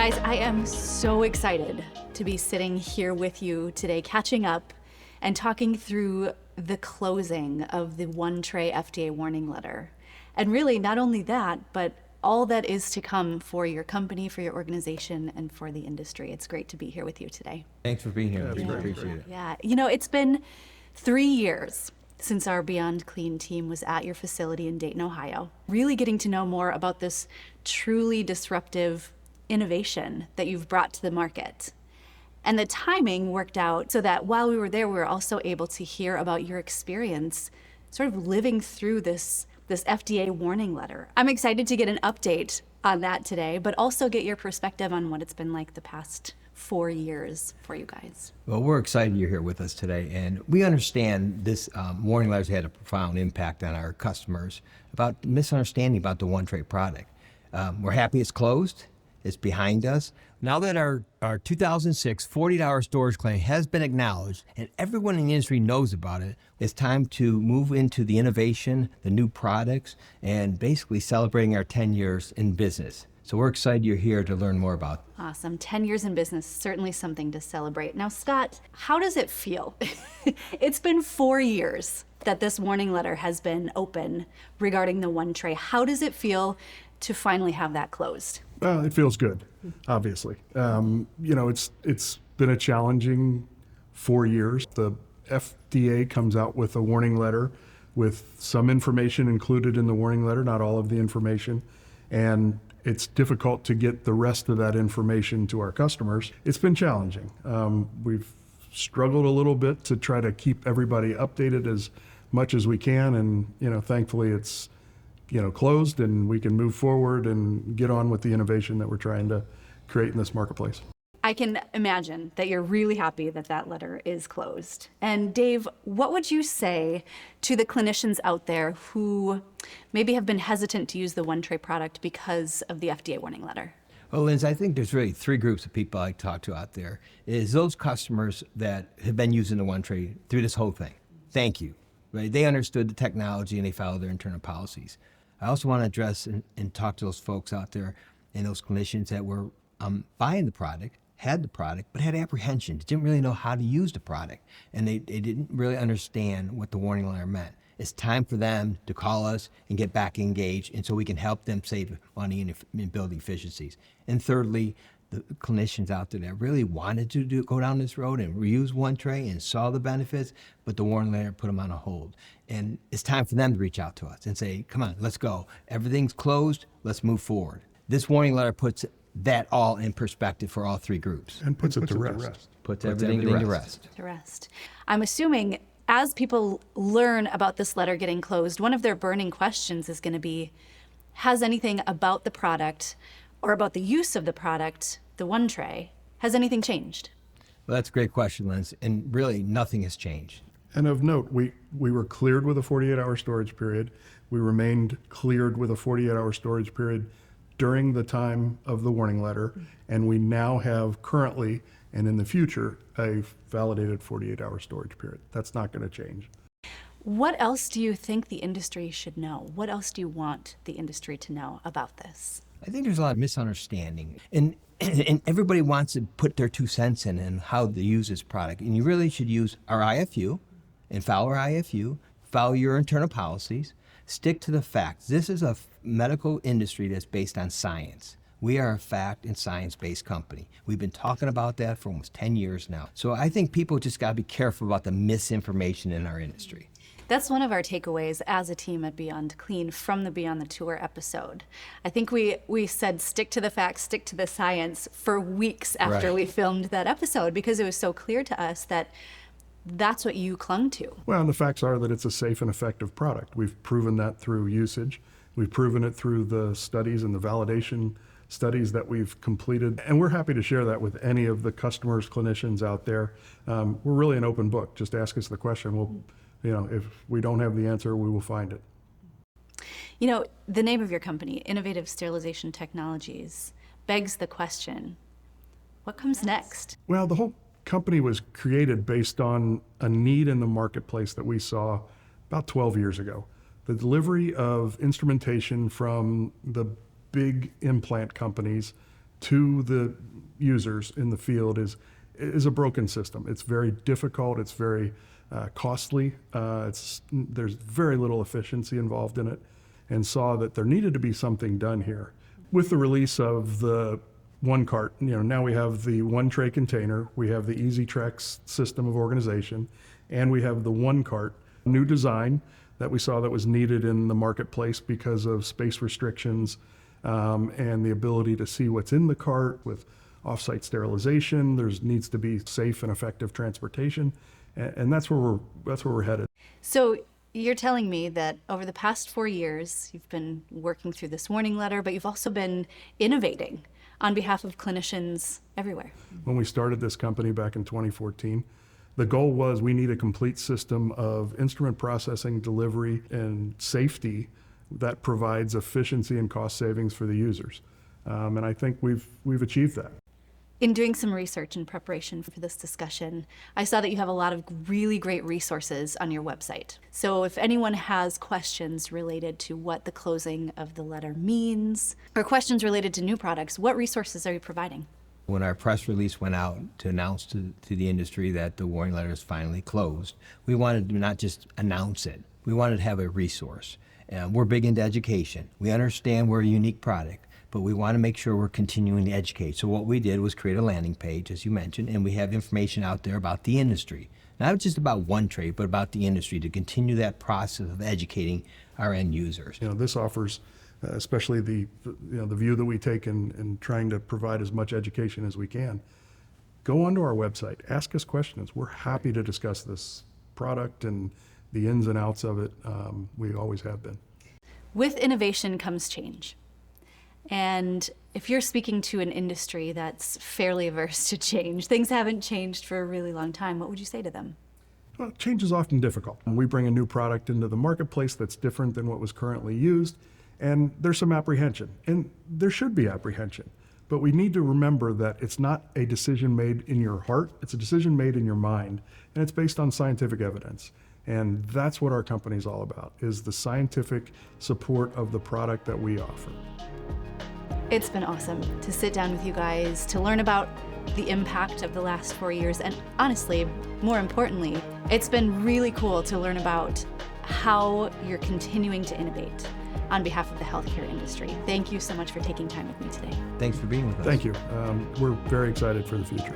Guys, I am so excited to be sitting here with you today, catching up and talking through the closing of the one tray FDA warning letter. And really, not only that, but all that is to come for your company, for your organization, and for the industry. It's great to be here with you today. Thanks for being here. Yeah, We appreciate it. Yeah, you know, it's been 3 years since our Beyond Clean team was at your facility in Dayton, Ohio, really getting to know more about this truly disruptive innovation that you've brought to the market. And the timing worked out so that while we were there, we were also able to hear about your experience sort of living through this FDA warning letter. I'm excited to get an update on that today, but also get your perspective on what it's been like the past 4 years for you guys. Well, we're excited you're here with us today, and we understand this warning letters had a profound impact on our customers about misunderstanding about the one tray product. We're happy it's closed. It's behind us. Now that our 2006 48-hour storage claim has been acknowledged and everyone in the industry knows about it, it's time to move into the innovation, the new products, and basically celebrating our 10 years in business. So we're excited you're here to learn more about. Awesome. 10 years in business, certainly something to celebrate. Now, Scott, how does it feel? It's been 4 years that this warning letter has been open regarding the one tray. How does it feel to finally have that closed? Well, it feels good, obviously. You know, it's been a challenging 4 years. The FDA comes out with a warning letter with some information included in the warning letter, not all of the information, and it's difficult to get the rest of that information to our customers. It's been challenging. We've struggled a little bit to try to keep everybody updated as much as we can, and you know, thankfully it's closed and we can move forward and get on with the innovation that we're trying to create in this marketplace. I can imagine that you're really happy that that letter is closed. And Dave, what would you say to the clinicians out there who maybe have been hesitant to use the one tray product because of the FDA warning letter? Well, Linz, I think there's really 3 groups of people I talk to out there. Is those customers that have been using the one tray through this whole thing. Thank you. Right? They understood the technology and they followed their internal policies. I also want to address and talk to those folks out there and those clinicians that were buying the product, had the product, but had apprehension, didn't really know how to use the product, and they didn't really understand what the warning letter meant. It's time for them to call us and get back engaged, and so we can help them save money and build efficiencies. And thirdly, the clinicians out there that really wanted to go down this road and reuse one tray and saw the benefits, but the warning letter put them on a hold. And it's time for them to reach out to us and say, come on, let's go. Everything's closed, let's move forward. This warning letter puts that all in perspective for all 3 groups. And puts it to rest. Puts everything to rest. To rest. I'm assuming as people learn about this letter getting closed, one of their burning questions is going to be, has anything about the product or about the use of the product, the one tray, has anything changed? Well, that's a great question, Linz, and really nothing has changed. And of note, we were cleared with a 48-hour storage period. We remained cleared with a 48-hour storage period during the time of the warning letter, and we now have currently and in the future a validated 48-hour storage period. That's not going to change. What else do you think the industry should know? What else do you want the industry to know about this? I think there's a lot of misunderstanding, and everybody wants to put their 2 cents in and how to use this product. And you really should use our IFU and follow our IFU, follow your internal policies, stick to the facts. This is a medical industry that's based on science. We are a fact and science-based company. We've been talking about that for almost 10 years now. So I think people just got to be careful about the misinformation in our industry. That's one of our takeaways as a team at Beyond Clean from the Beyond the Tour episode. I think we said stick to the facts, stick to the science for weeks after we filmed that episode because it was so clear to us that that's what you clung to. Well, and the facts are that it's a safe and effective product. We've proven that through usage. We've proven it through the studies and the validation studies that we've completed. And we're happy to share that with any of the customers, clinicians out there. We're really an open book. Just ask us the question. If we don't have the answer, we will find it. You know, the name of your company, Innovative Sterilization Technologies, begs the question, what comes next? Well, the whole company was created based on a need in the marketplace that we saw about 12 years ago. The delivery of instrumentation from the big implant companies to the users in the field is a broken system. It's very difficult. It's very costly. There's very little efficiency involved in it, and saw that there needed to be something done here. With the release of the one cart, now we have the one tray container, we have the Easy Trex system of organization, and we have the one cart, new design that we saw that was needed in the marketplace because of space restrictions and the ability to see what's in the cart with off-site sterilization. There's needs to be safe and effective transportation, and that's where we're headed. So you're telling me that over the past 4 years, you've been working through this warning letter, but you've also been innovating on behalf of clinicians everywhere. When we started this company back in 2014, the goal was we need a complete system of instrument processing, delivery, and safety that provides efficiency and cost savings for the users. And I think we've achieved that. In doing some research in preparation for this discussion, I saw that you have a lot of really great resources on your website. So if anyone has questions related to what the closing of the letter means, or questions related to new products, what resources are you providing? When our press release went out to announce to the industry that the warning letter is finally closed, we wanted to not just announce it, we wanted to have a resource. We're big into education. We understand we're a unique product, but we want to make sure we're continuing to educate. So what we did was create a landing page, as you mentioned, and we have information out there about the industry. Not just about one trade, but about the industry to continue that process of educating our end users. This offers, especially the view that we take in trying to provide as much education as we can. Go onto our website, ask us questions. We're happy to discuss this product and the ins and outs of it. We always have been. With innovation comes change. And if you're speaking to an industry that's fairly averse to change, things haven't changed for a really long time, what would you say to them? Well, change is often difficult. We bring a new product into the marketplace that's different than what was currently used, and there's some apprehension, and there should be apprehension. But we need to remember that it's not a decision made in your heart, it's a decision made in your mind, and it's based on scientific evidence. And that's what our company is all about, is the scientific support of the product that we offer. It's been awesome to sit down with you guys, to learn about the impact of the last 4 years, and honestly, more importantly, it's been really cool to learn about how you're continuing to innovate on behalf of the healthcare industry. Thank you so much for taking time with me today. Thanks for being with us. Thank you. We're very excited for the future.